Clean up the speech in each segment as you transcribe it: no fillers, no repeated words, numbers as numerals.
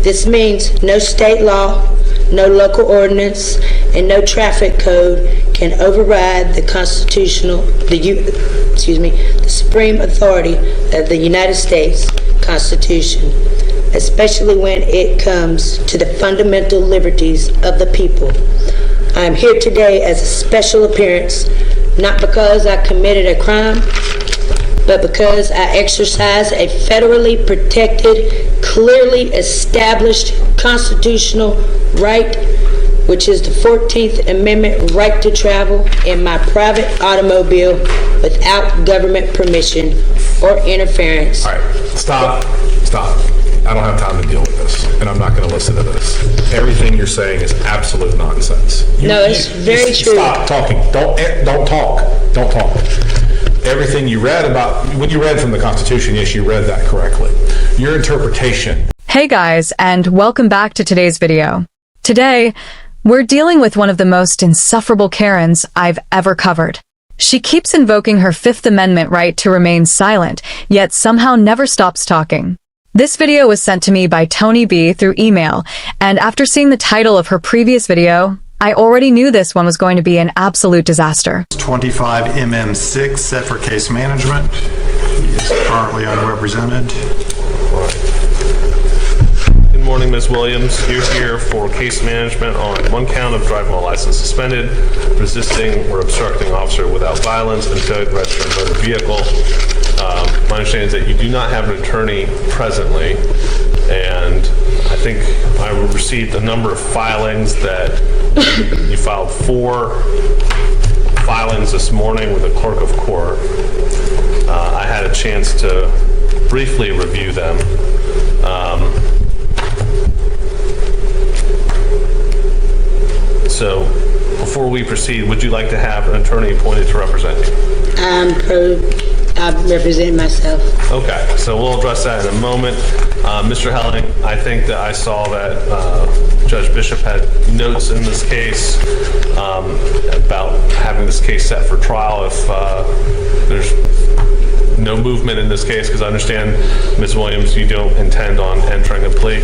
This means no state law, no local ordinance, and no traffic code can override the the supreme authority of the United States Constitution, especially when it comes to the fundamental liberties of the people. I am here today as a special appearance, not because I committed a crime, but because I exercise a federally protected, clearly established constitutional right, which is the 14th Amendment right to travel in my private automobile without government permission or interference. All right, stop. I don't have time to deal with this, and I'm not going to listen to this. Everything you're saying is absolute nonsense. It's very true. Stop talking. Don't talk. Everything you read when you read from the Constitution, yes, you read that correctly. Your interpretation. Hey guys, and welcome back to today's video. Today, we're dealing with one of the most insufferable Karens I've ever covered. She keeps invoking her Fifth Amendment right to remain silent, yet somehow never stops talking. This video was sent to me by Tony B through email, and after seeing the title of her previous video, I already knew this one was going to be an absolute disaster. 25 MM6 set for case management. He is currently unrepresented. Good morning, Ms. Williams. You're here for case management on one count of driving while license suspended, resisting or obstructing officer without violence, and failure to register a motor vehicle. My understanding is that you do not have an attorney presently, and I think I received a number of filings that you filed 4 filings this morning with the clerk of court. I had a chance to briefly review them. So before we proceed, would you like to have an attorney appointed to represent you? I represent myself. Okay, so we'll address that in a moment. Mr. Helling, I think that I saw that Judge Bishop had notes in this case about having this case set for trial if there's no movement in this case, because I understand, Ms. Williams, you don't intend on entering a plea.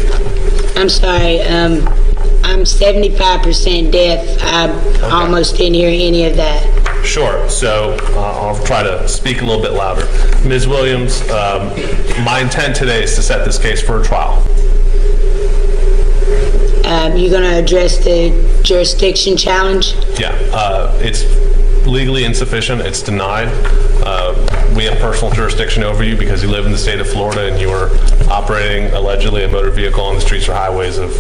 I'm sorry, I'm 75% deaf. I almost didn't hear any of that. Sure, so I'll try to speak a little bit louder. Ms. Williams, my intent today is to set this case for a trial. You're going to address the jurisdiction challenge? Yeah, it's legally insufficient. It's denied. We have personal jurisdiction over you because you live in the state of Florida and you are operating allegedly a motor vehicle on the streets or highways of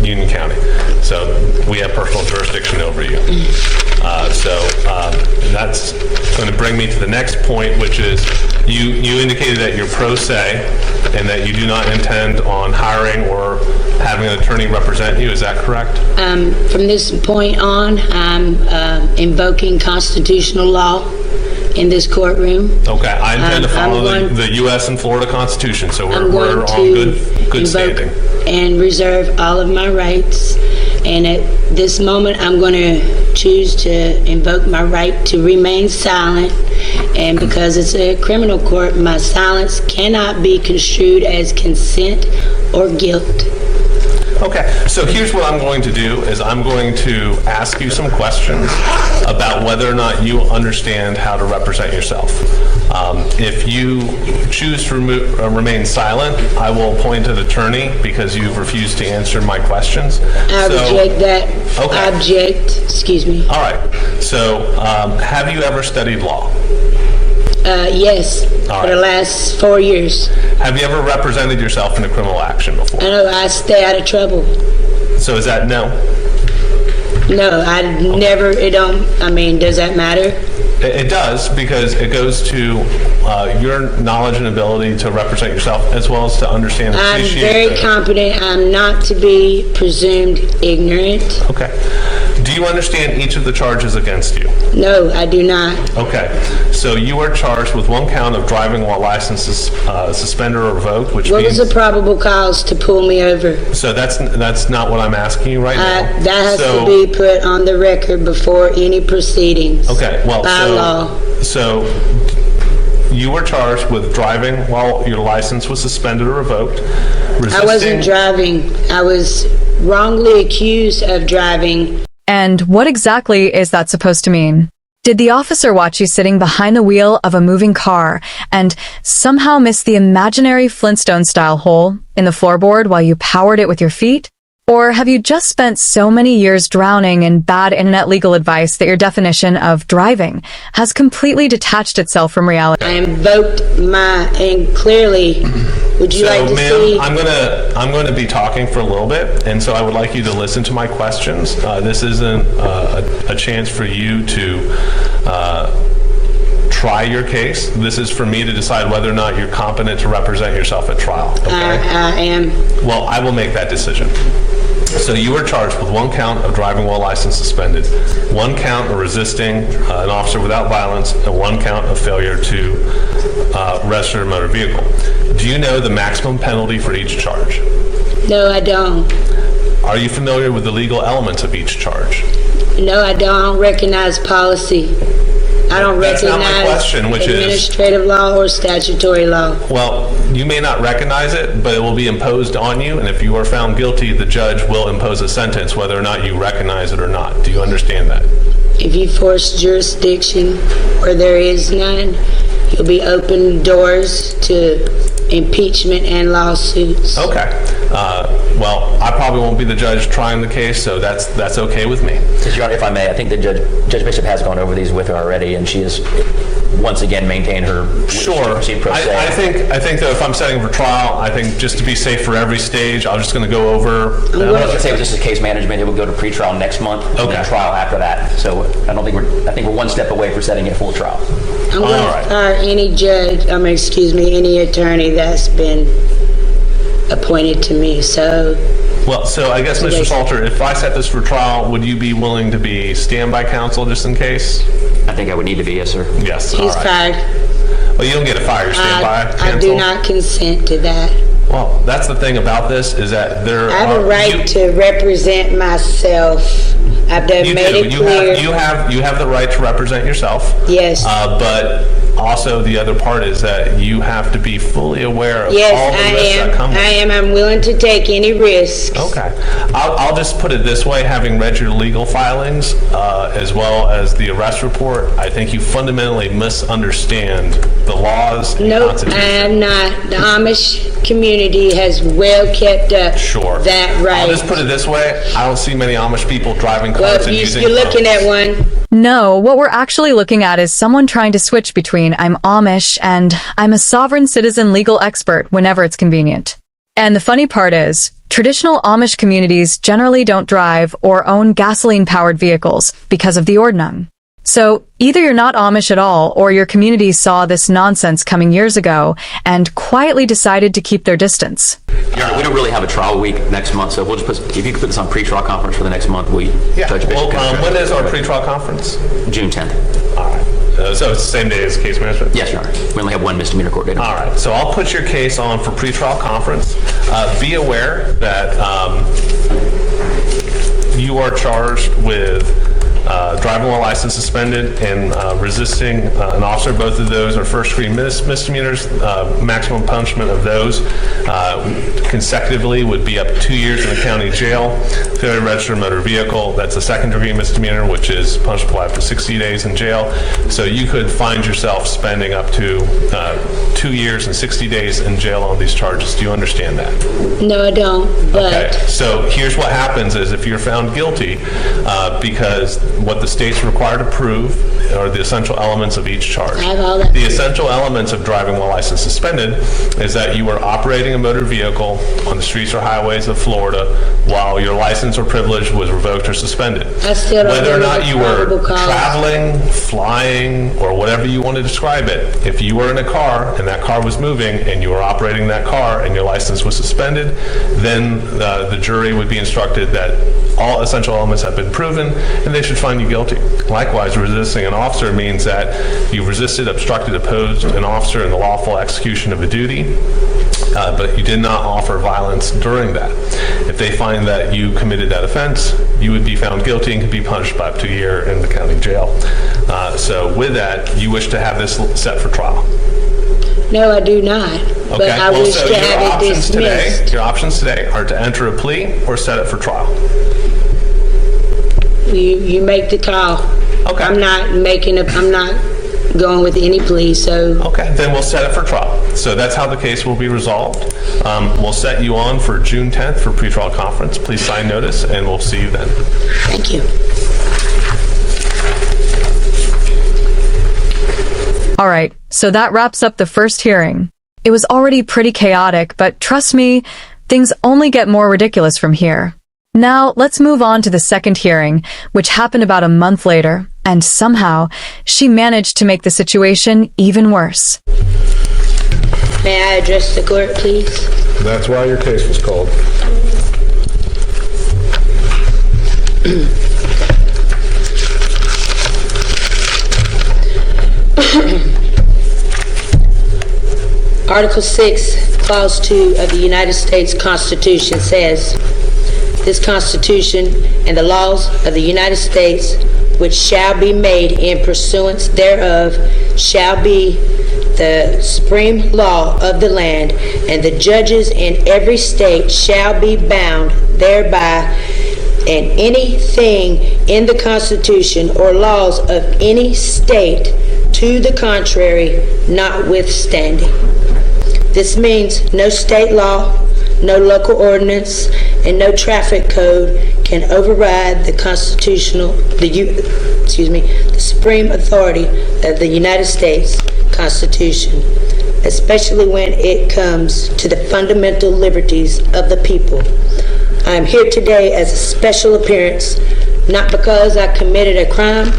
Union County. So we have personal jurisdiction over you. That's going to bring me to the next point, which is you indicated that you're pro se and that you do not intend on hiring or having an attorney represent you. Is that correct? From this point on, I'm invoking constitutional law in this courtroom. Okay, I intend to follow the U.S. and Florida Constitution, so we're on good standing. And reserve all of my rights. And at this moment, I'm going to choose to invoke my right to remain silent. And because it's a criminal court, my silence cannot be construed as consent or guilt. Okay, so here's what I'm going to do is I'm going to ask you some questions about whether or not you understand how to represent yourself. If you choose to remain silent, I will appoint an attorney because you've refused to answer my questions. I reject that. Okay. I object. Excuse me. All right. So have you ever studied law? Yes, for the last 4 years. Have you ever represented yourself in a criminal action before? I know, I stay out of trouble. So is that no? No, I never, does that matter? It does, because it goes to your knowledge and ability to represent yourself as well as to understand and appreciate. I'm very competent. I'm not to be presumed ignorant. Okay. Do you understand each of the charges against you? No, I do not. Okay. So you are charged with one count of driving while license is suspended or revoked, which what means... was the probable cause to pull me over? So that's not what I'm asking you right now. That has to be put on the record before any proceedings. Okay. Well, by law. So You were charged with driving while your license was suspended or revoked. I wasn't driving. I was wrongly accused of driving. And what exactly is that supposed to mean? Did the officer watch you sitting behind the wheel of a moving car and somehow miss the imaginary Flintstone-style hole in the floorboard while you powered it with your feet? Or have you just spent so many years drowning in bad internet legal advice that your definition of driving has completely detached itself from reality? I invoked and clearly, would you like to see? I'm going to be talking for a little bit, and so I would like you to listen to my questions. This isn't a chance for you to try your case. This is for me to decide whether or not you're competent to represent yourself at trial. Okay? I am. Well, I will make that decision. So you were charged with 1 count of driving while license suspended, 1 count of resisting an officer without violence, and 1 count of failure to register a motor vehicle. Do you know the maximum penalty for each charge? No, I don't. Are you familiar with the legal elements of each charge? No, I don't recognize policy. I don't That's not recognize my question, which is... administrative law or statutory law. Well, you may not recognize it, but it will be imposed on you, and if you are found guilty, the judge will impose a sentence whether or not you recognize it or not. Do you understand that? If you force jurisdiction where there is none, you'll be open doors to impeachment and lawsuits. Okay. Well, I probably won't be the judge trying the case, so that's okay with me. Your Honor, if I may, I think that Judge Bishop has gone over these with her already, and she has once again maintained her Sure. I think though, if I'm setting for trial, I think just to be safe for every stage, I'm just going to go over. Let's say this is case management. It will go to pretrial next month, and then trial after that. So I think we're 1 step away from setting it full trial. I'm going to fire any judge, any attorney that's been appointed to me. So I guess, Mr. Salter, if I set this for trial, would you be willing to be standby counsel just in case? I think I would need to be, yes, sir. Yes. He's fired. Well, you don't get a fire. You're standby counsel. I do not consent to that. Well, that's the thing about this is that there I have a right to represent myself. I've made it clear. You have the right to represent yourself. Yes. But also the other part is that you have to be fully aware of all the risks that come with it. I am. I'm willing to take any risks. Okay. I'll just put it this way, having read your legal filings as well as the arrest report, I think you fundamentally misunderstand the laws and Nope, Constitution. I am not. The Amish community has well kept up that right. I'll just put it this way, I don't see many Amish people driving cars and using you're looking at one. No, what we're actually looking at is someone trying to switch between I'm Amish and I'm a sovereign citizen legal expert whenever it's convenient. And the funny part is, traditional Amish communities generally don't drive or own gasoline-powered vehicles because of the ordnung. So either you're not Amish at all, or your community saw this nonsense coming years ago and quietly decided to keep their distance. Your Honor, we don't really have a trial week next month, so we'll just if you could put this on pre-trial conference for the next month, Judge Bishop. When is our pre-trial conference? June 10th. All right. So it's the same day as case management? Yes, Your Honor. We only have 1 misdemeanor court date. All right. So I'll put your case on for pre-trial conference. Be aware that you are charged with driving while license suspended and resisting an officer. Both of those are first-degree misdemeanors. Maximum punishment of those consecutively would be up to 2 years in the county jail. Failure to register a motor vehicle, that's a second-degree misdemeanor, which is punishable up to 60 days in jail. So you could find yourself spending up to 2 years and 60 days in jail on these charges. Do you understand that? No, I don't. But okay. So here's what happens is if you're found guilty, because what the state's required to prove are the essential elements of each charge. I have all that. The essential elements of driving while license suspended is that you were operating a motor vehicle on the streets or highways of Florida while your license or privilege was revoked or suspended. I still don't Whether or know not you were traveling, flying, or whatever you want to describe it, if you were in a car and that car was moving and you were operating that car and your license was suspended, then the jury would be instructed that all essential elements have been proven and they should find you guilty. Likewise, resisting an officer means that you resisted, obstructed, opposed an officer in the lawful execution of a duty, but you did not offer violence during that. If they find that you committed that offense, you would be found guilty and could be punished by up to a year in the county jail. So with that, you wish to have this set for trial. No, I do not. But Okay, I well, wish so to have it dismissed. your options today are to enter a plea or set it for trial. You make the call. Okay. I'm not going with any plea, so Okay, then we'll set it for trial. So that's how the case will be resolved. We'll set you on for June 10th for pretrial conference. Please sign notice, and we'll see you then. thank you. All right, so that wraps up the first hearing. It was already pretty chaotic, but trust me, things only get more ridiculous from here. Now, let's move on to the second hearing, which happened about a month later, and somehow, she managed to make the situation even worse. May I address the court, please? That's why your case was called. Article 6, Clause 2 of the United States Constitution says, "This Constitution and the laws of the United States, which shall be made in pursuance thereof, shall be the supreme law of the land, and the judges in every state shall be bound thereby, and anything in the Constitution or laws of any state to the contrary notwithstanding." This means no state law, no local ordinance, and no traffic code can override the the supreme authority of the United States Constitution, especially when it comes to the fundamental liberties of the people. I am here today as a special appearance, not because I committed a crime,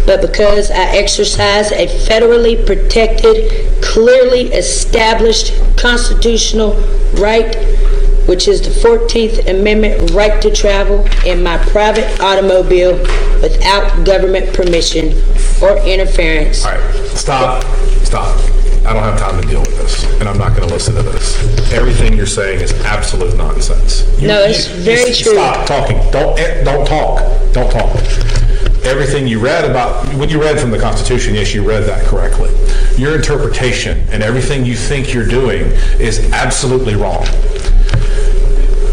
but because I exercise a federally protected, clearly established constitutional right, which is the 14th Amendment right to travel in my private automobile without government permission or interference. All right, stop. I don't have time to deal with this, and I'm not going to listen to this. Everything you're saying is absolute nonsense. No, it's very true. Stop talking. Don't talk. Everything you read when you read from the Constitution, yes, you read that correctly. Your interpretation and everything you think you're doing is absolutely wrong.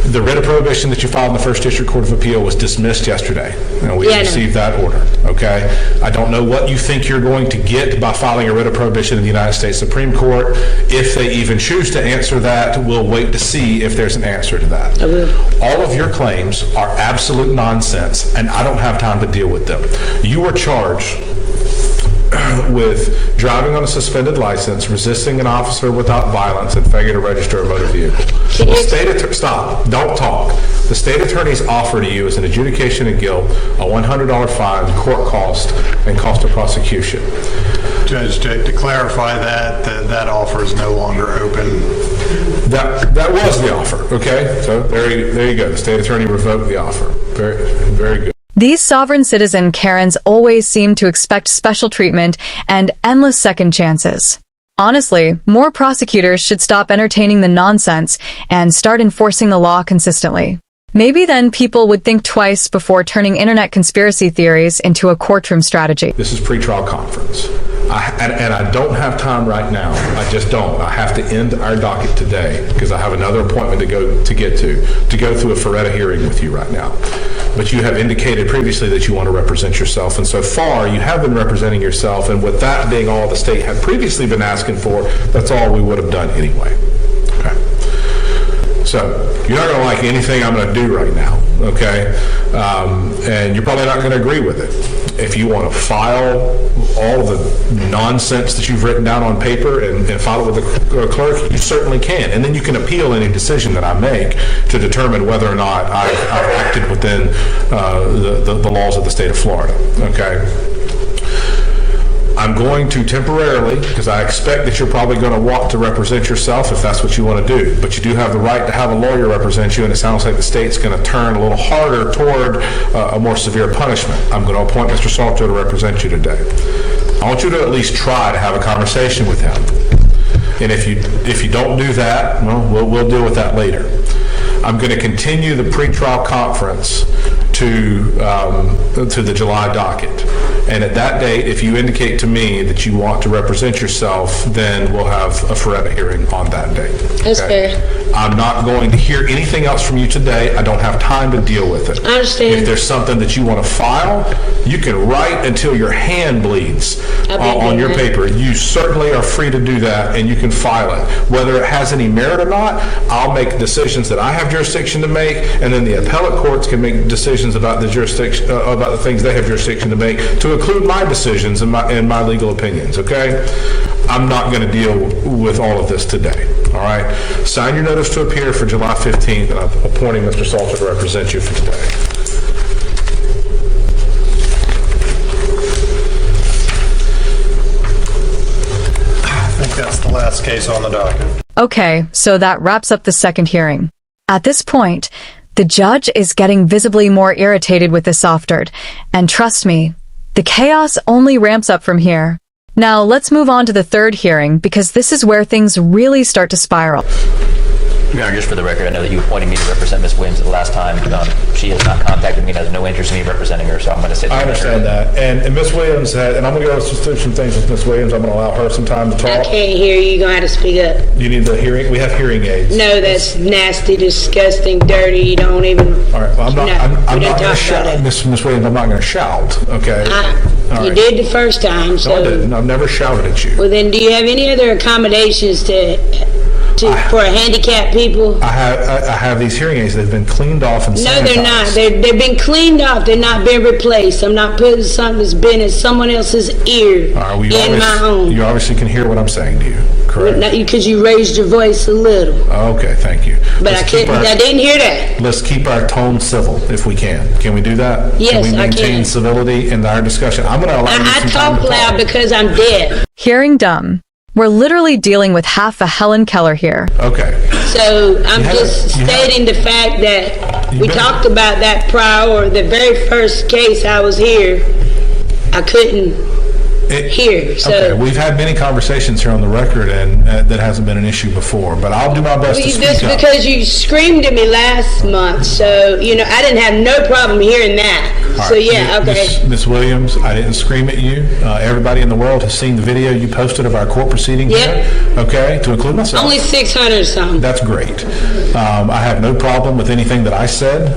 The writ of prohibition that you filed in the First District Court of Appeal was dismissed yesterday. And we received that order, okay? I don't know what you think you're going to get by filing a writ of prohibition in the United States Supreme Court. If they even choose to answer that, we'll wait to see if there's an answer to that. I will. All of your claims are absolute nonsense, and I don't have time to deal with them. You were charged with driving on a suspended license, resisting an officer without violence, and failure to register a motor vehicle. Stop. Don't talk. The state attorney's offer to you is an adjudication of guilt, a $100 fine, court cost, and cost of prosecution. Judge, to clarify that offer is no longer open. That was the offer, okay? So there you go. The state attorney revoked the offer. Very, very good. These sovereign citizen Karens always seem to expect special treatment and endless second chances. Honestly, more prosecutors should stop entertaining the nonsense and start enforcing the law consistently. Maybe then people would think twice before turning internet conspiracy theories into a courtroom strategy. This is pretrial conference. And I don't have time right now. I just don't. I have to end our docket today because I have another appointment to go through a Faretta hearing with you right now. But you have indicated previously that you want to represent yourself, and so far you have been representing yourself, and with that being all the state had previously been asking for, that's all we would have done anyway. Okay. So you're not going to like anything I'm going to do right now, okay? And you're probably not going to agree with it. If you want to file all the nonsense that you've written down on paper and file it with the clerk, you certainly can. And then you can appeal any decision that I make to determine whether or not I've acted within the laws of the state of Florida, okay? I'm going to temporarily, because I expect that you're probably going to want to represent yourself if that's what you want to do, but you do have the right to have a lawyer represent you, and it sounds like the state's going to turn a little harder toward a more severe punishment. I'm going to appoint Mr. Salter to represent you today. I want you to at least try to have a conversation with him. And if you don't do that, well, we'll deal with that later. I'm going to continue the pretrial conference to the July docket. And at that date, if you indicate to me that you want to represent yourself, then we'll have a Faretta hearing on that date. That's okay? fair. I'm not going to hear anything else from you today. I don't have time to deal with it. I understand. If there's something that you want to file, you can write until your hand bleeds on your paper. You certainly are free to do that, and you can file it. Whether it has any merit or not, I'll make decisions that I have jurisdiction to make, and then the appellate courts can make decisions about the jurisdiction, about the things they have jurisdiction to make, to include my decisions and my legal opinions, okay? I'm not going to deal with all of this today, all right? Sign your notice to appear for July 15th, and I'm appointing Mr. Salter to represent you for today. I think that's the last case on the docket. Okay, so that wraps up the second hearing. At this point, the judge is getting visibly more irritated with the softard, and trust me, the chaos only ramps up from here. Now, let's move on to the third hearing, because this is where things really start to spiral. Your Honor, just for the record, I know that you appointed me to represent Ms. Williams the last time. She has not contacted me and has no interest in me representing her, so I'm going to sit there. I understand that. And Ms. Williams had, and I'm going to go through some things with Ms. Williams. I'm going to allow her some time to talk. I can't hear you. You're going to have to speak up. You need the hearing? We have hearing aids. No, that's nasty, disgusting, dirty. You don't even... All right, well, I'm not we going don't to talk shout. about it. Ms. Williams, I'm not going to shout, okay? All You right. did the first time, so... No, I didn't. I've never shouted at you. Well, then, do you have any other accommodations for handicapped people? I have these hearing aids. They've been cleaned off and sanitized. No, they're not. They've been cleaned off. They're not been replaced. I'm not putting something that's been in someone else's ear All right, well, in my home. you obviously can hear what I'm saying to you, correct? Because you raised your voice a little. Okay, thank you. But I didn't hear that. Let's keep our tone civil if we can. Can we do that? Yes, can we I maintain can. civility in our discussion? I'm going to allow you I some time talk to loud talk. because I'm deaf. Hearing done. We're literally dealing with half a Helen Keller here. Okay. So I'm You have- just you have- stating the fact that we better- talked about that prior, or the very first case I was here, I couldn't hear. So Okay, we've had many conversations here on the record, and that hasn't been an issue before, but I'll do my best to speak just up. because you screamed at me last month, so I didn't have no problem hearing that. All So right, yeah, okay. Ms. Williams, I didn't scream at you. Everybody in the world has seen the video you posted of our court proceeding Yep. here, okay, to include myself. Only 600 something. That's great. I have no problem with anything that I said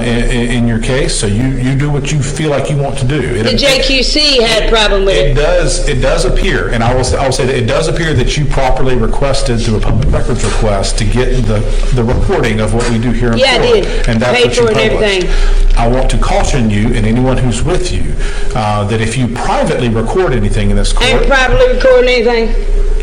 in your case, so you do what you feel like you want to do. The JQC had a problem with It it. does appear, and I will say that it does appear that you properly requested through a public records request to get the recording of what we do here in Yeah, I court. did. And that's Paid what you for it and published. everything. I want to caution you and anyone who's with you that if you privately record anything in this I ain't court, probably recording anything.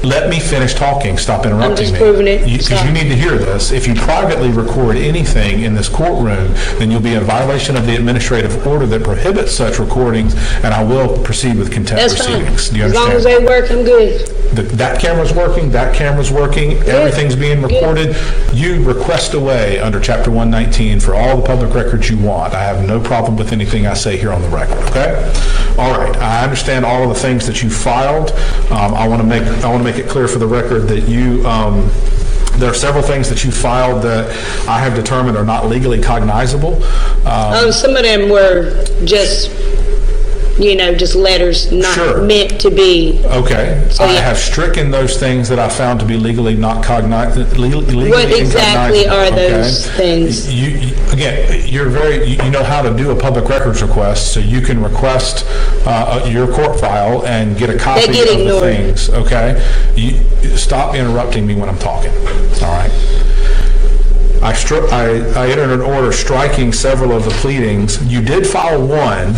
let me finish talking. Stop interrupting me. just proving it. Because Sorry. you need to hear this. If you privately record anything in this courtroom, then you'll be in violation of the administrative order that prohibits such recordings, and I will proceed with contempt That's fine. proceedings. Do you As long as understand? they work, I'm good. That camera's working, that camera's working, everything's being recorded. You request away under Chapter 119 for all the public records you want. I have no problem with anything I say here on the record, okay? All right, I understand all of the things that you filed. I want to make it clear for the record that there are several things that you filed that I have determined are not legally cognizable. Some of them were just letters not Sure. meant to be. Okay, So, I yeah. have stricken those things that I found to be legally not cognizable. What exactly are those things? Again, you know how to do a public records request, so you can request your court file and get a copy get of the ignored. things, okay? Stop interrupting me when I'm talking, all right? I entered an order striking several of the pleadings. You did file one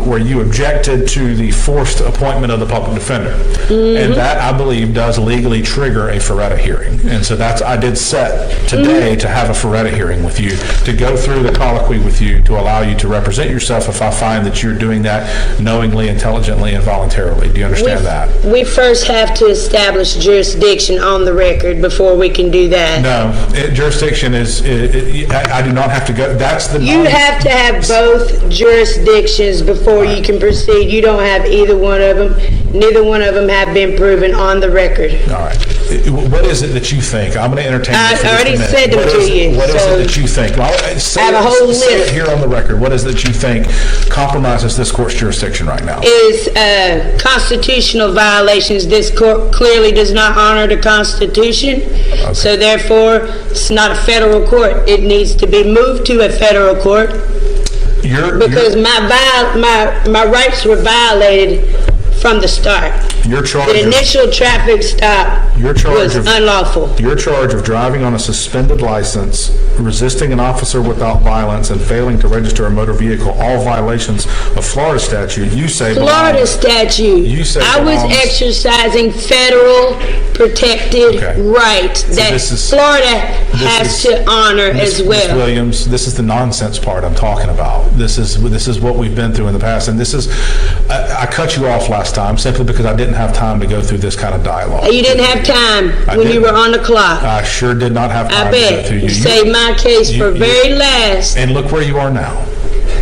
where you objected to the forced appointment of the public defender. And that, I believe, does legally trigger a Faretta hearing. And so I did set today to have a Faretta hearing with you, to go through the colloquy with you, to allow you to represent yourself if I find that you're doing that knowingly, intelligently, and voluntarily. Do you understand that? We first have to establish jurisdiction on the record before we can do that. No, jurisdiction is, I do not have to go, that's the. You have to have both jurisdictions before you can proceed. You don't have either one of them. Neither one of them have been proven on the record. All right. What is it that you think? I'm going to entertain I you for just a already minute. said them What to is- you, What is so- it that you think? Well, say I have a it- whole say it list. here on the record. What is it that you think compromises this court's jurisdiction right now? Is constitutional violations. This court clearly does not honor the Constitution, so therefore it's not a federal court. It needs to be moved to a federal court because my rights were violated from the start. Your charge The of- initial traffic stop Your charge was of- unlawful. Your charge of driving on a suspended license, resisting an officer without violence, and failing to register a motor vehicle, all violations of Florida statute, you say Florida belong- statute. You say I was belongs- exercising federal protected Okay. rights that this is- Florida this has is- to honor Ms. as well. Ms. Williams, this is the nonsense part I'm talking about. This is what we've been through in the past, and this is, I cut you off last time simply because I didn't have time to go through this kind of dialogue. You didn't have time when you didn't. were on the clock. I sure did not have I time to go bet. through You saved my case for very last. And look where you are now.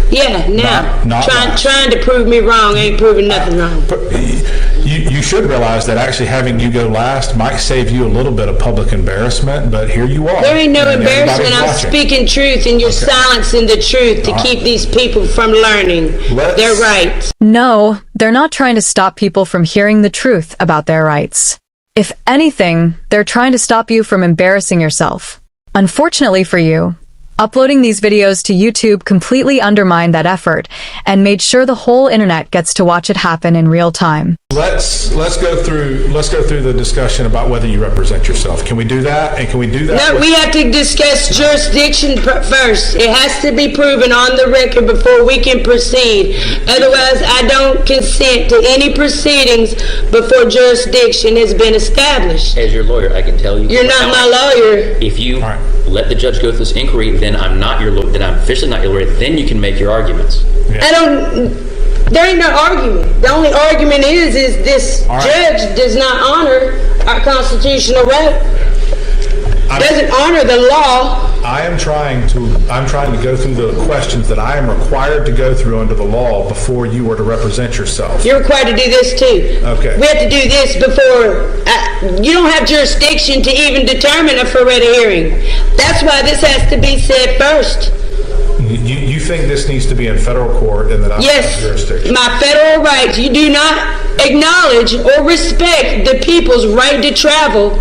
Yeah, now. Not last. Trying to prove me wrong ain't proving nothing wrong. But you should realize that actually having you go last might save you a little bit of public embarrassment, but here you are. There ain't no and embarrassment. everybody's I'm watching. speaking truth, and you're silencing the truth to keep these people from learning their rights. No, they're not trying to stop people from hearing the truth about their rights. If anything, they're trying to stop you from embarrassing yourself. Unfortunately for you, uploading these videos to YouTube completely undermined that effort and made sure the whole internet gets to watch it happen in real time. Let's go through the discussion about whether you represent yourself. Can we do that? And can we do that? No, with- we have to discuss jurisdiction first. It has to be proven on the record before we can proceed. Otherwise, I don't consent to any proceedings before jurisdiction has been established. As your lawyer, I can tell you. You're not my lawyer. If you All right. let the judge go through this inquiry, then I'm not your lawyer, then I'm officially not your lawyer, then you can make your arguments. There ain't no argument. The only argument is this All right. judge does not honor our constitutional right. Doesn't honor the law. I'm trying to go through the questions that I am required to go through under the law before you were to represent yourself. You're required to do this too. Okay. We have to do this before, you don't have jurisdiction to even determine a Faretta hearing. That's why this has to be said first. You think this needs to be in federal court and that I have jurisdiction? Yes, my federal rights. You do not acknowledge or respect the people's right to travel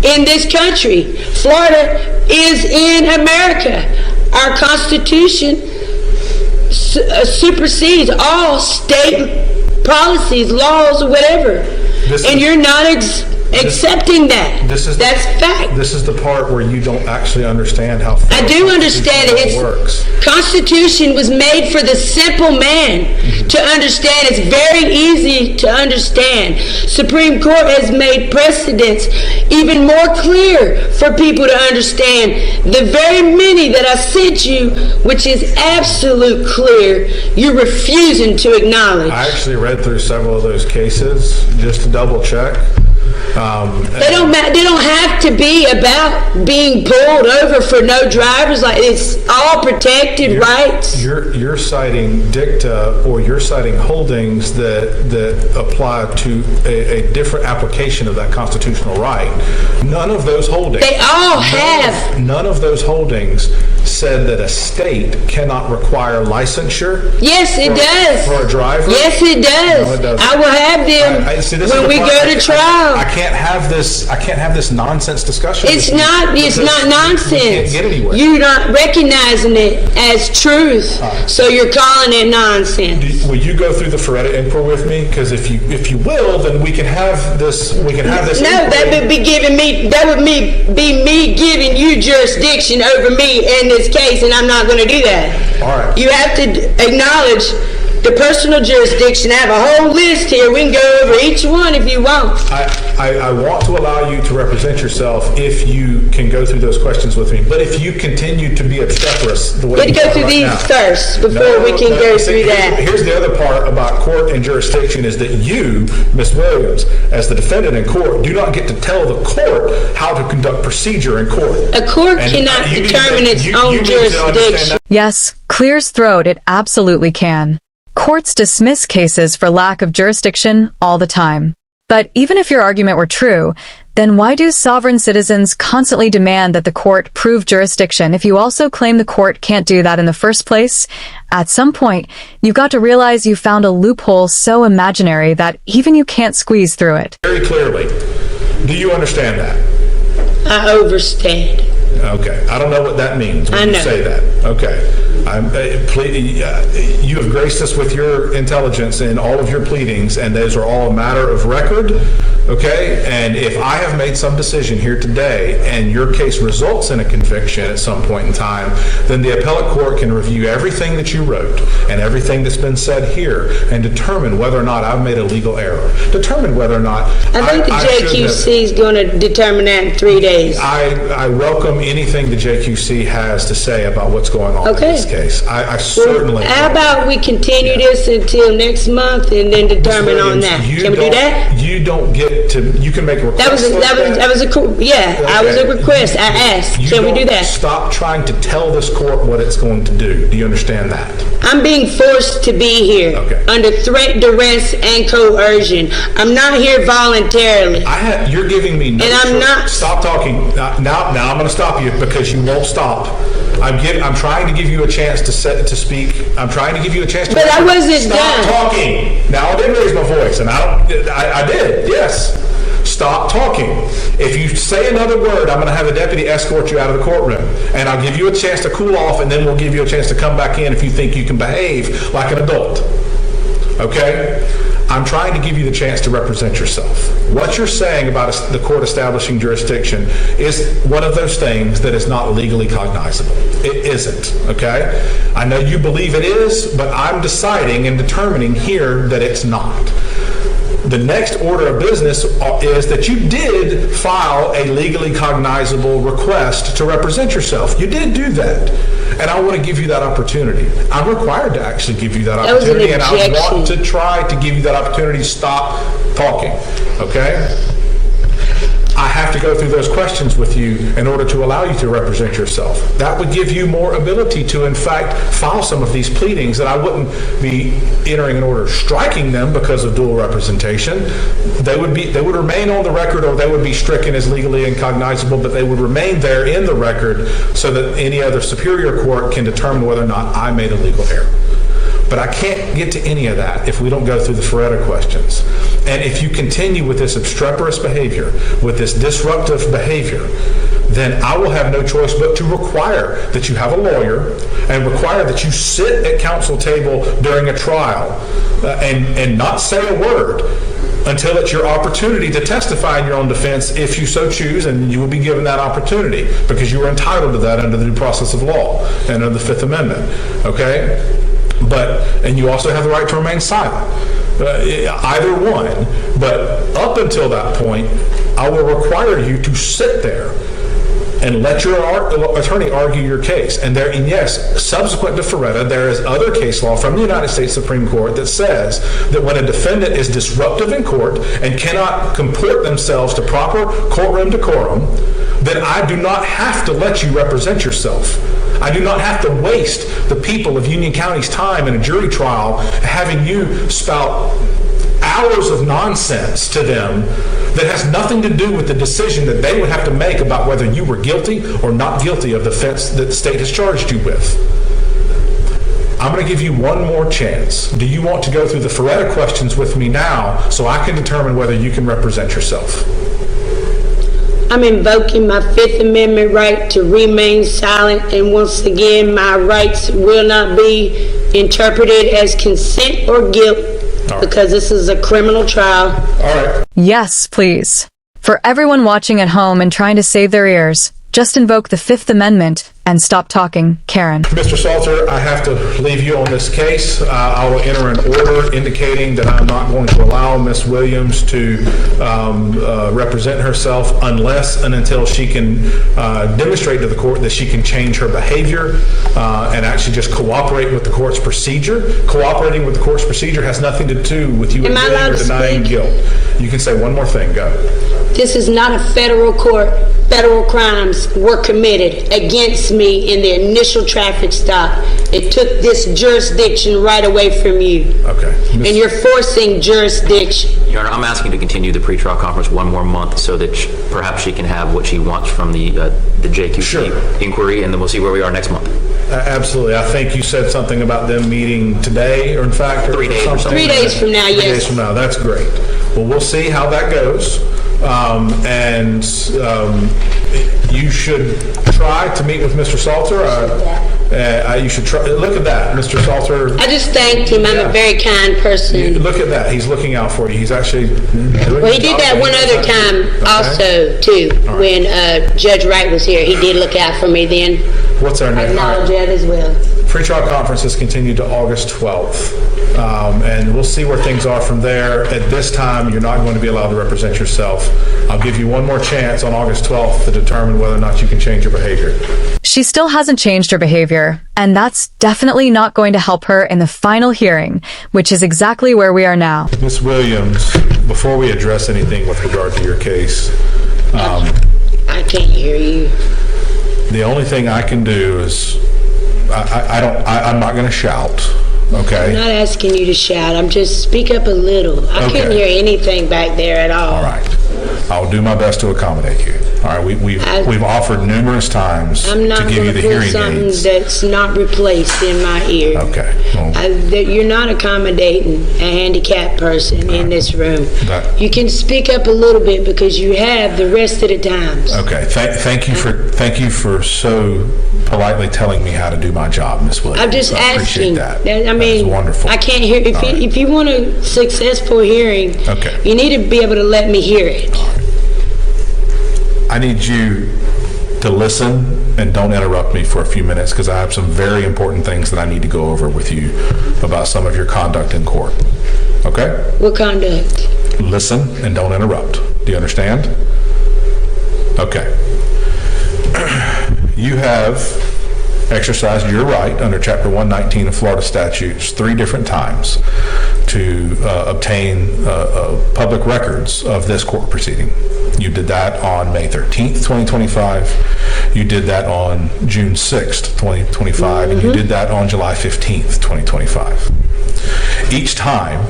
in this country. Florida is in America. Our Constitution supersedes all state policies, laws, or whatever. And you're not accepting that. That's fact. This is the part where you don't actually understand how I do understand it. constitutional law works. Constitution was made for the simple man to understand. It's very easy to understand. Supreme Court has made precedents even more clear for people to understand. The very many that I sent you, which is absolute clear, you're refusing to acknowledge. I actually read through several of those cases just to double check. They don't have to be about being pulled over for no drivers. Like, it's all protected rights. You're citing dicta, or you're citing holdings that apply to a different application of that constitutional right. None of those holdings. They all have. None of those holdings said that a state cannot require licensure. Yes, it does. For a driver. Yes, it does. No, it doesn't. I will have them See, this is when the we part- go to trial. I can't have this nonsense discussion. It's with you not because nonsense. We can't get anywhere. You're not recognizing it as truth, so you're calling it nonsense. Will you go through the Faretta inquiry with me? Because if you will, then we can have this. We can have this. No, inquiry. that would be me giving you jurisdiction over me in this case, and I'm not going to do that. All right. You have to acknowledge the personal jurisdiction. I have a whole list here. We can go over each one if you want. I want to allow you to represent yourself if you can go through those questions with me. But if you continue to be obstreperous the way We have to go through right these now- first before we can go see, through that. Here's the other part about court and jurisdiction is that you, Ms. Williams, as the defendant in court, do not get to tell the court how to conduct procedure in court. A court And cannot you need to- determine its you own need to understand jurisdiction. that. Yes, clear as throat, it absolutely can. Courts dismiss cases for lack of jurisdiction all the time. But even if your argument were true, then why do sovereign citizens constantly demand that the court prove jurisdiction if you also claim the court can't do that in the first place? At some point, you've got to realize you found a loophole so imaginary that even you can't squeeze through it. Very clearly. Do you understand that? I overstand. Okay. I don't know what that means when I you know. say that. Okay. You have graced us with your intelligence in all of your pleadings, and those are all a matter of record. Okay? And if I have made some decision here today and your case results in a conviction at some point in time, then the appellate court can review everything that you wrote and everything that's been said here and determine whether or not I've made a legal error. Determine whether or not I think the JQC is going to determine that in 3 days. I welcome anything the JQC has to say about what's going on in Okay. this case. I certainly. How about we continue this until next month and then determine on that? Can we do that? You don't get to. You can make requests. That was a request. I asked. You Can we do don't that? Stop trying to tell this court what it's going to do. Do you understand that? I'm being forced to be here Okay. under threat, duress, and coercion. I'm not here voluntarily. You're giving me no And I'm choice. not- Stop talking. Now I'm going to stop you because you won't stop. I'm trying to give you a chance to speak. I'm trying to give you a chance to. But I wasn't Stop done. talking. Now I did raise my voice, and I did. Yes. Stop talking. If you say another word, I'm going to have a deputy escort you out of the courtroom, and I'll give you a chance to cool off, and then we'll give you a chance to come back in if you think you can behave like an adult. Okay? I'm trying to give you the chance to represent yourself. What you're saying about the court establishing jurisdiction is one of those things that is not legally cognizable. It isn't, okay? I know you believe it is, but I'm deciding and determining here that it's not. The next order of business is that you did file a legally cognizable request to represent yourself. You did do that. And I want to give you that opportunity. I'm required to actually give you that That was an opportunity, and I objection. want to try to give you that opportunity. Stop talking, okay? I have to go through those questions with you in order to allow you to represent yourself. That would give you more ability to, in fact, file some of these pleadings, and I wouldn't be entering an order striking them because of dual representation. They would remain on the record, or they would be stricken as legally incognizable, but they would remain there in the record so that any other superior court can determine whether or not I made a legal error. But I can't get to any of that if we don't go through the Faretta questions. And if you continue with this obstreperous behavior, with this disruptive behavior, then I will have no choice but to require that you have a lawyer and require that you sit at counsel table during a trial and not say a word until it's your opportunity to testify in your own defense if you so choose, and you will be given that opportunity because you are entitled to that under the due process of law and under the Fifth Amendment, okay? And you also have the right to remain silent, either one. But up until that point, I will require you to sit there and let your attorney argue your case. And yes, subsequent to Faretta, there is other case law from the United States Supreme Court that says that when a defendant is disruptive in court and cannot comport themselves to proper courtroom decorum, then I do not have to let you represent yourself. I do not have to waste the people of Union County's time in a jury trial having you spout hours of nonsense to them that has nothing to do with the decision that they would have to make about whether you were guilty or not guilty of the offense that the state has charged you with. I'm going to give you one more chance. Do you want to go through the Faretta questions with me now so I can determine whether you can represent yourself? I'm invoking my Fifth Amendment right to remain silent, and once again, my rights will not be interpreted as consent or guilt because this is a criminal trial. All right. Yes, please. For everyone watching at home and trying to save their ears, just invoke the Fifth Amendment and stop talking, Karen. Mr. Salter, I have to leave you on this case. I will enter an order indicating that I'm not going to allow Ms. Williams to represent herself unless and until she can demonstrate to the court that she can change her behavior and actually just cooperate with the court's procedure. Cooperating with the court's procedure has nothing to do with you Am I admitting allowed or to denying speak? guilt. You can say one more thing. Go. this is not a federal court. Federal crimes were committed against me in the initial traffic stop. It took this jurisdiction right away from you. Okay. And you're forcing jurisdiction. Your Honor, I'm asking to continue the pretrial conference one more month so that perhaps she can have what she wants from the JQC Sure. inquiry, and then we'll see where we are next month. Absolutely. I think you said something about them meeting today, or in fact, 3 days or something. something. 3 days from now, 3 yes. days from now. That's great. Well, we'll see how that goes. You should try to meet with Mr. Salter. You should try. Look at that, Mr. Salter. I just thanked him. I'm Yeah. a very kind person. Look at that. He's looking out for you. He's actually doing Well, he his did job. that one other time also, too, when Judge Wright was here. He did look out for me then. What's our I name? acknowledge that as well. Pretrial conference is continued to August 12th, and we'll see where things are from there. At this time, you're not going to be allowed to represent yourself. I'll give you one more chance on August 12th to determine whether or not you can change your behavior. She still hasn't changed her behavior, and that's definitely not going to help her in the final hearing, which is exactly where we are now. Ms. Williams, before we address anything with regard to your case, I can't hear you. the only thing I can do is, I'm not going to shout, okay? I'm not asking you to shout. I'm just speak up a little. I couldn't Okay. hear anything back there at all. All right. I'll do my best to accommodate you. All right, we've offered numerous times I'm to not give going you to the put hearing something aids. that's not replaced in my ear. Okay. Well, That you're not accommodating a handicapped person in this room. That- You can speak up a little bit because you have the rest of the times. okay. Thank you for so politely telling me how to do my job, Ms. Williams. I'm just I appreciate asking. that. I mean, that is wonderful. I can't hear. If you want a successful hearing, Okay. you need to be able to let me hear it. I need you to listen and don't interrupt me for a few minutes because I have some very important things that I need to go over with you about some of your conduct in court. Okay? What conduct? Listen and don't interrupt. Do you understand? Okay. You have exercised your right under Chapter 119 of Florida statutes 3 different times to obtain public records of this court proceeding. You did that on May 13th, 2025. You did that on June 6th, 2025, and you did that on July 15th, 2025. Each time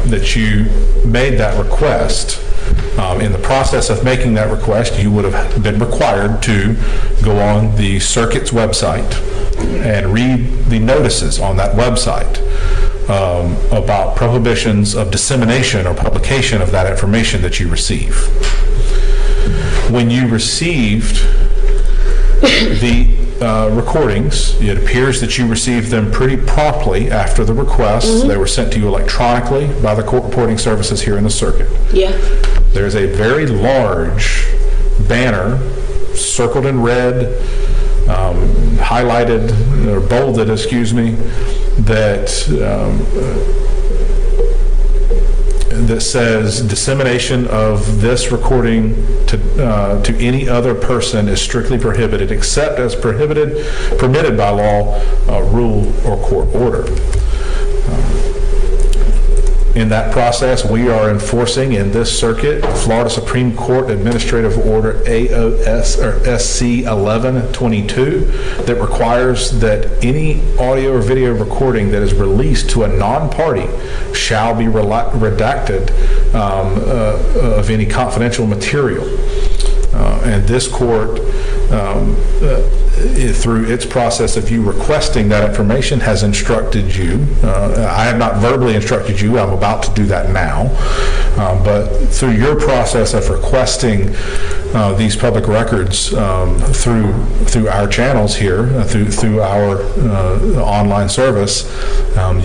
that you made that request, in the process of making that request, you would have been required to go on the circuit's website and read the notices on that website about prohibitions of dissemination or publication of that information that you receive. When you received the recordings, it appears that you received them pretty promptly after the request. They were sent to you electronically by the court reporting services here in the circuit. Yeah. There's a very large banner circled in red, highlighted or bolded, that says dissemination of this recording to any other person is strictly prohibited except as permitted by law, rule, or court order. In that process, we are enforcing in this circuit Florida Supreme Court Administrative Order AOS or SC 1122 that requires that any audio or video recording that is released to a non-party shall be redacted of any confidential material. And this court, through its process of you requesting that information, has instructed you. I have not verbally instructed you. I'm about to do that now. But through your process of requesting these public records through our channels here, through our online service,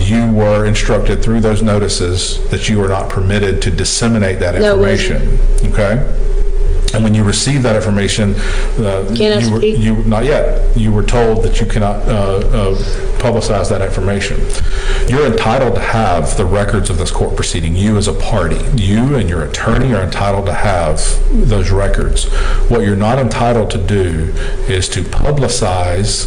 you were instructed through those notices that you are not permitted to disseminate that information. Okay? And when you receive that information, not yet. You were told that you cannot publicize that information. You're entitled to have the records of this court proceeding. You as a party, you and your attorney are entitled to have those records. What you're not entitled to do is to publicize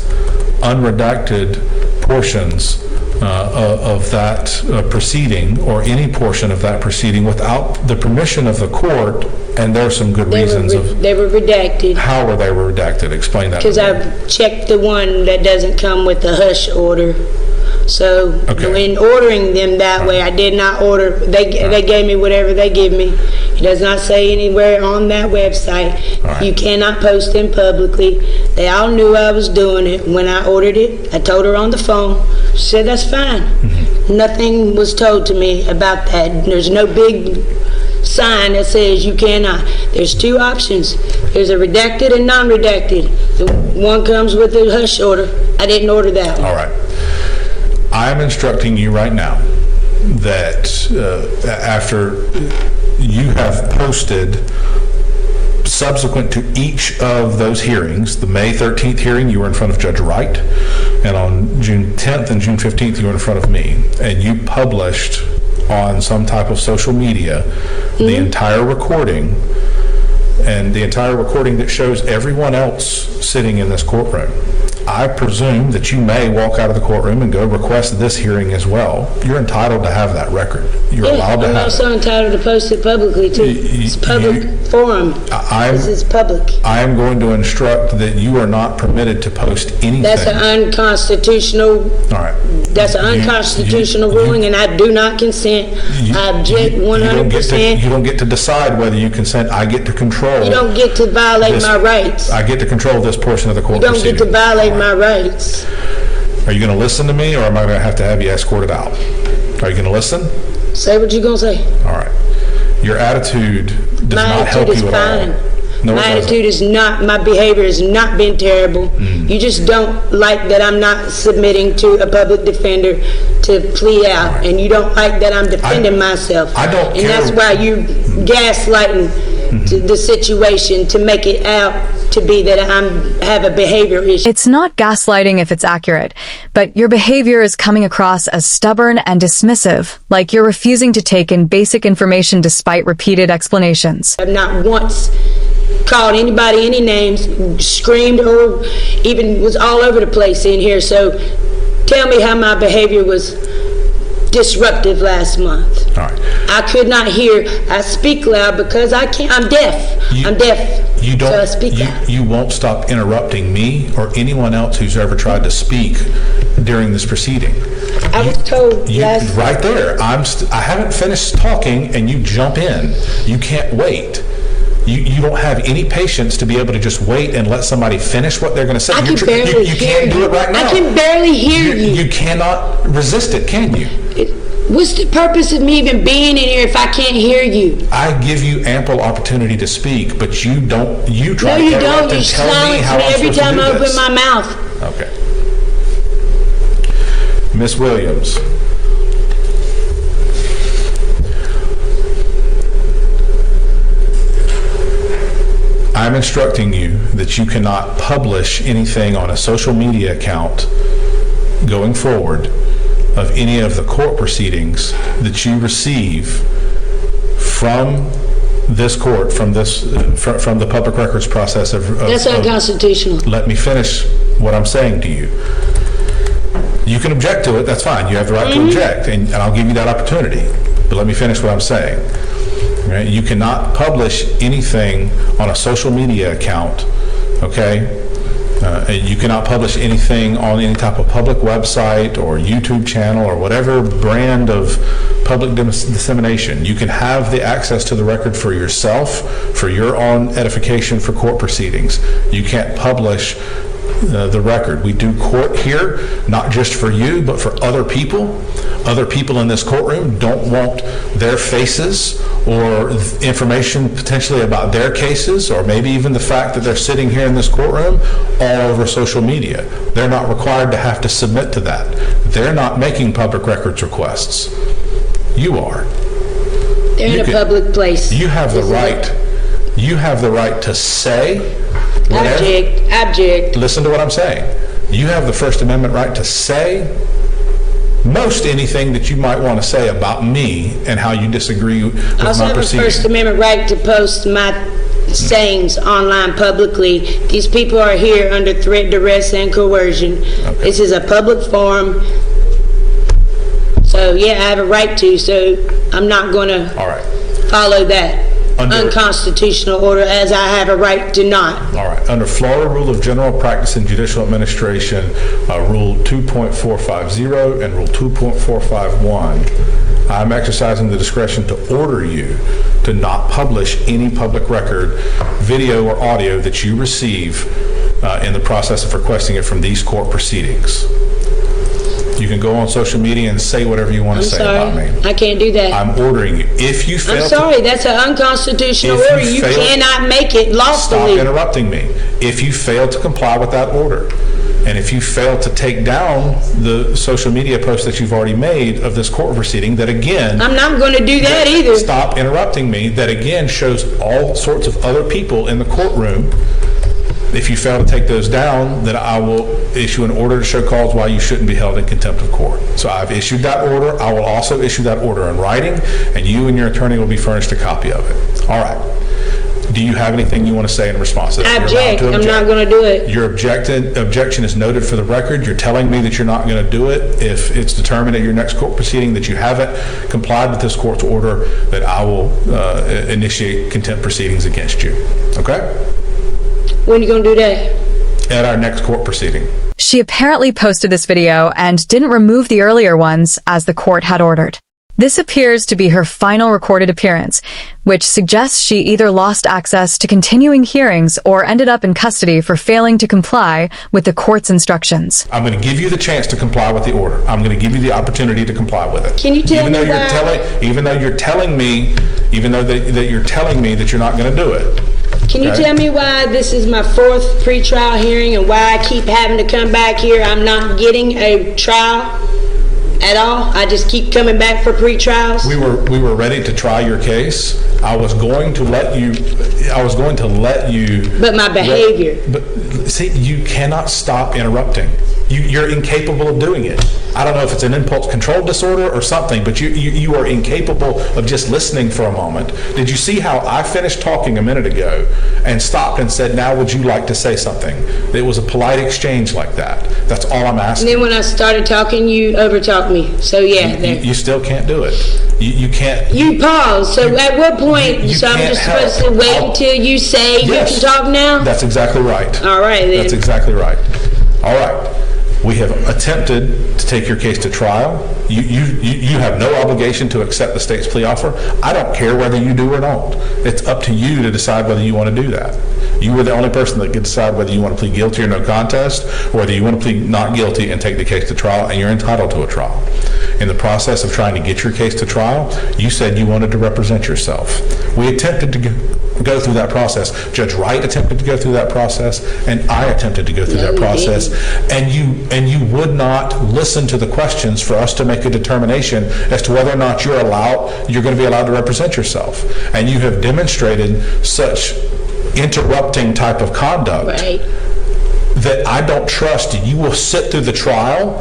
unredacted portions of that proceeding or any portion of that proceeding without the permission of the court, and there are some good reasons of... They were redacted. How were they redacted? Explain that. Because I've checked the one that doesn't come with the hush order. So in ordering them that way, I did not order, they gave me whatever they give me. It does not say anywhere on that website, you cannot post them publicly. They all knew I was doing it. When I ordered it, I told her on the phone. She said, that's fine. Nothing was told to me about that. There's no big sign that says you cannot. There's two options. There's a redacted and non-redacted. The one comes with a hush order. I didn't order that one. All right. I'm instructing you right now that after you have posted subsequent to each of those hearings, the May 13th hearing, you were in front of Judge Wright, and on June 10th and June 15th, you were in front of me, and you published on some type of social media the entire recording, and the entire recording that shows everyone else sitting in this courtroom. I presume that you may walk out of the courtroom and go request this hearing as well. You're entitled to have that record. You're allowed to have it. I'm also entitled to post it publicly too. It's public forum. This is public. I am going to instruct that you are not permitted to post anything. That's an unconstitutional. All right. That's an unconstitutional ruling, and I do not consent. I object 100%. You don't get to decide whether you consent. I get to control. You don't get to violate my rights. I get to control this portion of the court You don't proceeding. get to violate my rights. Are you going to listen to me, or am I going to have you escorted out? Are you going to listen? Say what you're going to say. All right. Your attitude does not help you at all. No, my attitude is not, my behavior has not been terrible. You just don't like that I'm not submitting to a public defender to plea out, and you don't like that I'm defending myself. I don't And care. that's why you gaslighting to the situation to make it out to be that I have a behavior issue. It's not gaslighting if it's accurate, but your behavior is coming across as stubborn and dismissive, like you're refusing to take in basic information despite repeated explanations. I've not once called anybody any names, screamed, or even was all over the place in here. So tell me how my behavior was disruptive last month. All right. I could not hear. I speak loud because I can't. I'm deaf. I'm deaf. You don't. So I speak loud. You won't stop interrupting me or anyone else who's ever tried to speak during this proceeding. I was told last. Right there. I haven't finished talking, and you jump in. You can't wait. You don't have any patience to be able to just wait and let somebody finish what they're going to say. I can barely you hear can't do it right now. I can barely hear you. You cannot resist it, can you? What's the purpose of me even being in here if I can't hear you? I give you ample opportunity to speak, but you don't. You try to interrupt and tell me how I'm every supposed to time do I open this. my mouth. Okay. Ms. Williams. I'm instructing you that you cannot publish anything on a social media account going forward of any of the court proceedings that you receive from this court, from the public records process of... That's unconstitutional. Let me finish what I'm saying to you. You can object to it, that's fine. You have the right to object, and I'll give you that opportunity. But let me finish what I'm saying. Right? You cannot publish anything on a social media account, okay? You cannot publish anything on any type of public website or YouTube channel or whatever brand of public dissemination. You can have the access to the record for yourself, for your own edification for court proceedings. You can't publish the record. We do court here, not just for you, but for other people. Other people in this courtroom don't want their faces or information potentially about their cases, or maybe even the fact that they're sitting here in this courtroom all over social media. They're not required to have to submit to that. They're not making public records requests. You are. They're in a public place. You have the right. You have the right to say whatever. Object. Listen to what I'm saying. You have the First Amendment right to say most anything that you might want to say about me and how you disagree with I also my have a proceeding. First Amendment right to post my sayings online publicly. These people are here under threat, duress, and coercion. Okay. This is a public forum. So, yeah, I have a right to, so I'm not going to All right. follow that Under- unconstitutional order as I have a right to not. All right. Under Florida Rule of General Practice in Judicial Administration, Rule 2.450 and Rule 2.451, I'm exercising the discretion to order you to not publish any public record, video or audio that you receive in the process of requesting it from these court proceedings. You can go on social media and say whatever you want to say about me. I can't do that. I'm ordering you. If you fail I'm sorry, that's an unconstitutional If you order. You fail- cannot make it Stop lawfully. interrupting me. If you fail to comply with that order, and if you fail to take down the social media post that you've already made of this court proceeding, that again... I'm not going to do that either. Stop interrupting me. That again shows all sorts of other people in the courtroom. If you fail to take those down, then I will issue an order to show cause why you shouldn't be held in contempt of court. So I've issued that order. I will also issue that order in writing, and you and your attorney will be furnished a copy of it. All right. Do you have anything you want to say in response to that? I You're allowed object. to I'm not going to do it. Your objection is noted for the record. You're telling me that you're not going to do it. If it's determined at your next court proceeding that you haven't complied with this court's order, that I will initiate contempt proceedings against you. Okay? When you going to do that? At our next court proceeding. She apparently posted this video and didn't remove the earlier ones as the court had ordered. This appears to be her final recorded appearance, which suggests she either lost access to continuing hearings or ended up in custody for failing to comply with the court's instructions. I'm going to give you the chance to comply with the order. I'm going to give you the opportunity to comply with it. Can you tell me why? Even though you're telling me that you're not going to do it. Can you Okay. tell me why this is my fourth pretrial hearing and why I keep having to come back here? I'm not getting a trial at all. I just keep coming back for pretrials. We were ready to try your case. I was going to let you. But my behavior. But see, you cannot stop interrupting. You're incapable of doing it. I don't know if it's an impulse control disorder or something, but you are incapable of just listening for a moment. Did you see how I finished talking a minute ago and stopped and said, now would you like to say something? It was a polite exchange like that. That's all I'm And asking. then when I started talking, you overtalked me. So yeah, You still can't do it. You can't. you paused. So at what point? you So I'm can't just supposed help. to wait until you say Yes. you can talk now? That's exactly right. All right, then. That's exactly right. All right. We have attempted to take your case to trial. You have no obligation to accept the state's plea offer. I don't care whether you do or don't. It's up to you to decide whether you want to do that. You are the only person that can decide whether you want to plead guilty or no contest, or whether you want to plead not guilty and take the case to trial, and you're entitled to a trial. In the process of trying to get your case to trial, you said you wanted to represent yourself. We attempted to go through that process. Judge Wright attempted to go through that process, and I attempted to go through that we process. And you would not listen to the questions for us to make a determination as to whether or not you're going to be allowed to represent yourself. And you have demonstrated such interrupting type of conduct Right. that I don't trust you will sit through the trial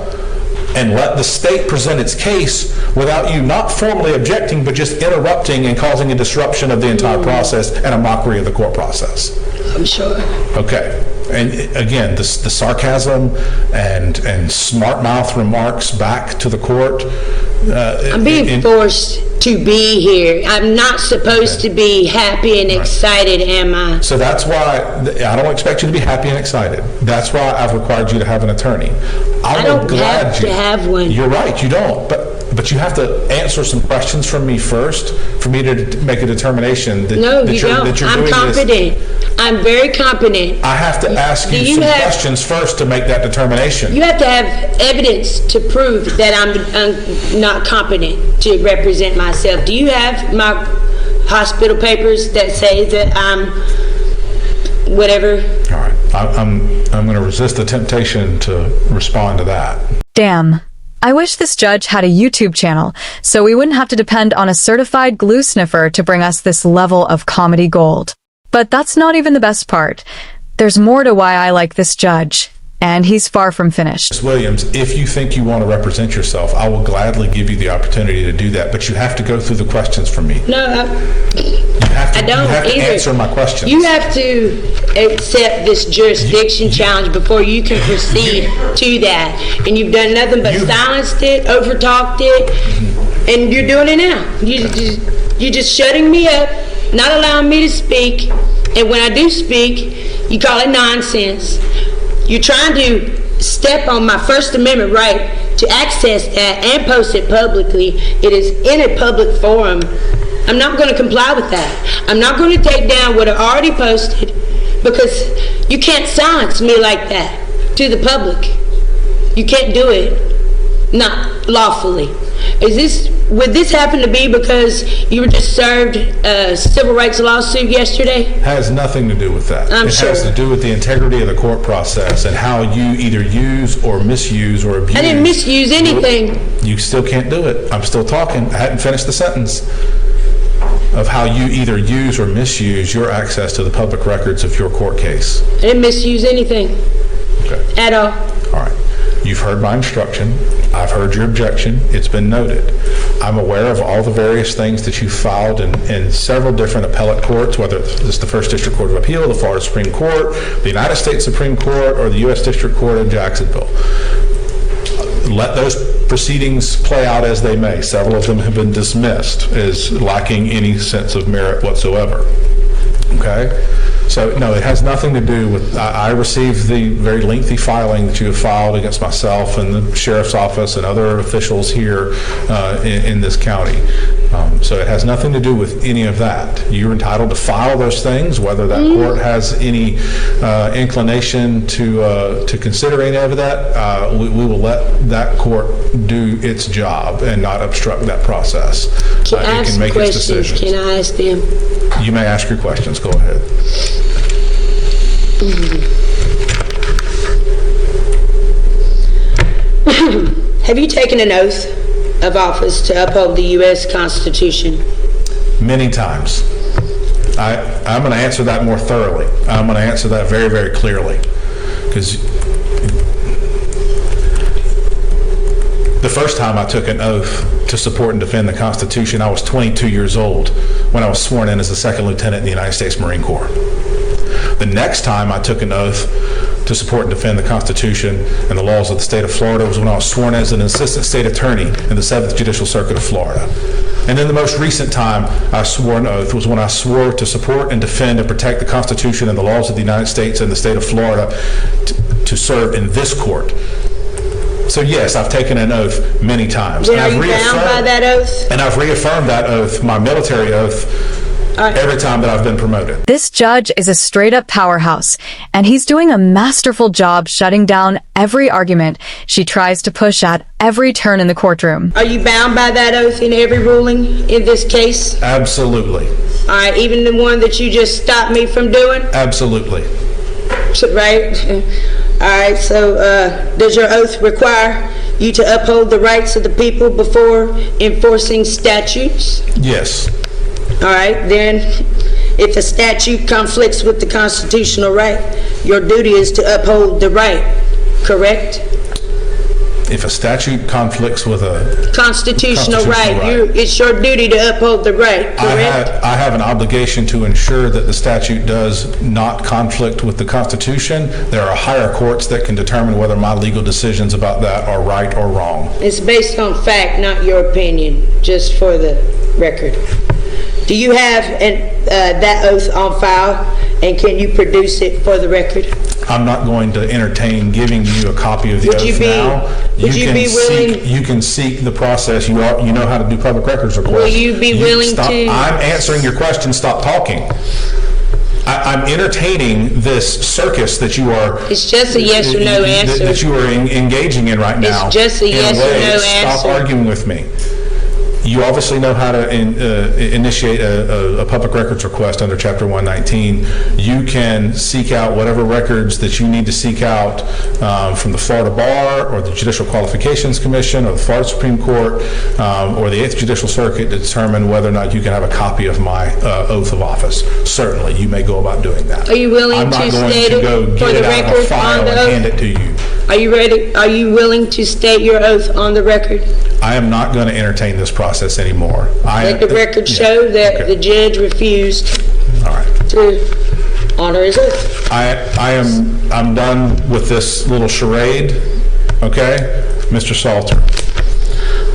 and let the state present its case without you not formally objecting, but just interrupting and causing a disruption of the entire process and a mockery of the court process. I'm sure. Okay. And again, the sarcasm and smart mouth remarks back to the court. I'm being forced to be here. I'm not supposed to be happy and excited, am I? So that's why I don't expect you to be happy and excited. That's why I've required you to have an attorney. I don't have to have one. You're right, you don't. But you have to answer some questions from me first for me to make a determination that, No, that you you're, don't. that you're I'm doing this. competent. I'm very competent. I have to ask Do you you some have- questions first to make that determination. You have to have evidence to prove that I'm not competent to represent myself. Do you have my hospital papers that say that I'm whatever? All right. I'm going to resist the temptation to respond to that. Damn. I wish this judge had a YouTube channel, so we wouldn't have to depend on a certified glue sniffer to bring us this level of comedy gold. But that's not even the best part. There's more to why I like this judge, and he's far from finished. Ms. Williams, if you think you want to represent yourself, I will gladly give you the opportunity to do that, but you have to go through the questions for me. No, You have to, I don't you have to either. answer my questions. You have to accept this jurisdiction challenge before you can proceed to that. And you've done nothing but silenced it, overtalked it, and you're doing it now. You're just shutting me up, not allowing me to speak, and when I do speak, you call it nonsense. You're trying to step on my First Amendment right to access that and post it publicly. It is in a public forum. I'm not going to comply with that. I'm not going to take down what I already posted, because you can't silence me like that to the public. You can't do it, not lawfully. Would this happen to be because you were just served a civil rights lawsuit yesterday? Has nothing to do with that. I'm sure. It has to do with the integrity of the court process and how you either use or misuse or abuse. I didn't misuse anything. You still can't do it. I'm still talking. I hadn't finished the sentence. Of how you either use or misuse your access to the public records of your court case. I didn't misuse anything. Okay. At all. All right. You've heard my instruction. I've heard your objection. It's been noted. I'm aware of all the various things that you filed in several different appellate courts, whether it's the First District Court of Appeal, the Florida Supreme Court, the United States Supreme Court, or the U.S. District Court in Jacksonville. Let those proceedings play out as they may. Several of them have been dismissed as lacking any sense of merit whatsoever. Okay? So, no, it has nothing to do with, I received the very lengthy filing that you have filed against myself and the sheriff's office and other officials here in this county. So it has nothing to do with any of that. You're entitled to file those things, whether that court has any inclination to consider any of that. We will let that court do its job and not obstruct that process. It can make its decisions. Can I ask them? You may ask your questions. Go ahead. Have you taken an oath of office to uphold the U.S. Constitution? Many times. I'm going to answer that more thoroughly. I'm going to answer that very, very clearly. Because the first time I took an oath to support and defend the Constitution, I was 22 years old when I was sworn in as a second lieutenant in the United States Marine Corps. The next time I took an oath to support and defend the Constitution and the laws of the state of Florida was when I was sworn as an assistant state attorney in the 7th Judicial Circuit of Florida. And then the most recent time I swore an oath was when I swore to support and defend and protect the Constitution and the laws of the United States and the state of Florida to serve in this court. So yes, I've taken an oath many times. Then are you bound by that oath? And I've reaffirmed that oath, my military oath, every time that I've been promoted. This judge is a straight-up powerhouse, and he's doing a masterful job shutting down every argument she tries to push at every turn in the courtroom. Are you bound by that oath in every ruling in this case? Absolutely. All right, even the one that you just stopped me from doing? Absolutely. Right? All right, so does your oath require you to uphold the rights of the people before enforcing statutes? Yes. All right, then if a statute conflicts with the constitutional right, your duty is to uphold the right, correct? If a statute conflicts with a Constitutional right, it's your duty to uphold the right, correct? I have an obligation to ensure that the statute does not conflict with the Constitution. There are higher courts that can determine whether my legal decisions about that are right or wrong. It's based on fact, not your opinion, just for the record. Do you have that oath on file, and can you produce it for the record? I'm not going to entertain giving you a copy of the oath now. Would you be willing? You can seek the process. You know how to do public records requests. Will you be willing to? I'm answering your question. Stop talking. I'm entertaining this circus that you are. It's just a yes or no answer. That you are engaging in right now. It's just a yes or no answer. Stop arguing with me. You obviously know how to initiate a public records request under Chapter 119. You can seek out whatever records that you need to seek out from the Florida Bar or the Judicial Qualifications Commission or the Florida Supreme Court or the 8th Judicial Circuit to determine whether or not you can have a copy of my oath of office. Certainly, you may go about doing that. Are you willing to state it for the record on the oath? I'm not going to go get it out of a file and hand it to you. Are you ready? Are you willing to state your oath on the record? I am not going to entertain this process anymore. Let the record show that the judge refused All right. to honor his oath. I'm done with this little charade, okay? Mr. Salter,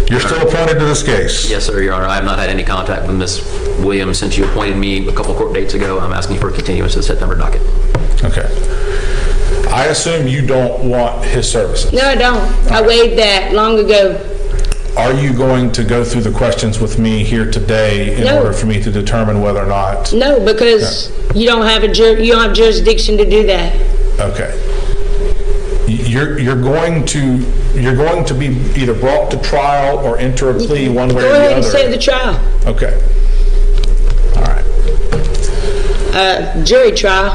you're still appointed to this case. Yes, sir, Your Honor. I have not had any contact with Ms. Williams since you appointed me a couple court dates ago. I'm asking for a continuance to the September docket. Okay. I assume you don't want his services. No, I don't. I waived that long ago. Are you going to go through the questions with me here today in No. order for me to determine whether or not? No, because you don't have you don't have jurisdiction to do that. Okay. You're going to be either brought to trial or enter a plea one way or the other. Go ahead and set the trial. Okay. All right. Jury trial.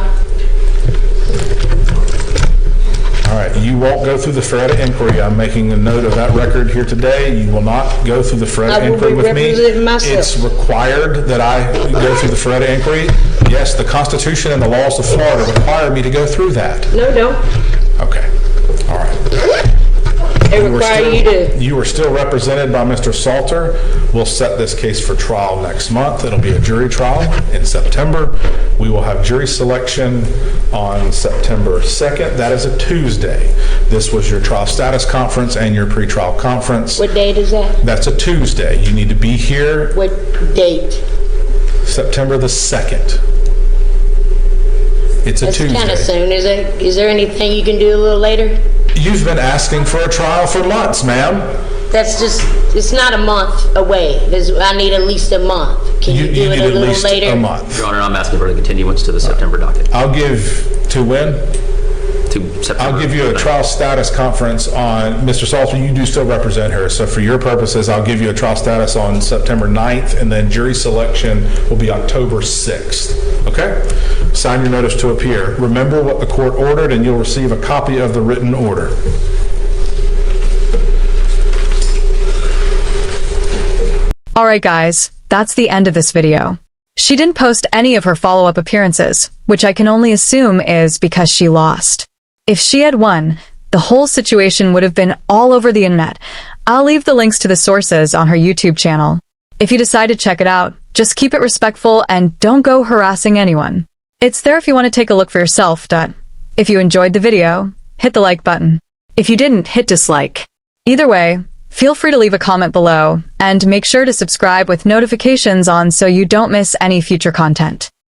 All right, you won't go through the Faretta inquiry. I'm making a note of that record here today. You will not go through the Faretta inquiry with me. I will be representing myself. It's required that I go through the Faretta inquiry. Yes, the Constitution and the laws of Florida require me to go through that. No, don't. Okay, all right. They require you to. You are still represented by Mr. Salter. We'll set this case for trial next month. It'll be a jury trial in September. We will have jury selection on September 2nd. That is a Tuesday. This was your trial status conference and your pretrial conference. What date is that? That's a Tuesday. You need to be here What date? September the 2nd. It's a That's Tuesday. kind of soon. Is there anything you can do a little later? You've been asking for a trial for months, ma'am. That's just, it's not a month away. I need at least a month. Can you do You it need a at little least later? a month. Your Honor, I'm asking for a continuance to the September docket. I'll give, to when? To September. I'll give you a trial status conference on, Mr. Salter, you do still represent her, so for your purposes, I'll give you a trial status on September 9th, and then jury selection will be October 6th, okay? Sign your notice to appear. Remember what the court ordered, and you'll receive a copy of the written order. Alright guys, that's the end of this video. She didn't post any of her follow-up appearances, which I can only assume is because she lost. If she had won, the whole situation would have been all over the internet. I'll leave the links to the sources on her YouTube channel. If you decide to check it out, just keep it respectful and don't go harassing anyone. It's there if you want to take a look for yourself. If you enjoyed the video, hit the like button. If you didn't, hit dislike. Either way, feel free to leave a comment below, and make sure to subscribe with notifications on so you don't miss any future content.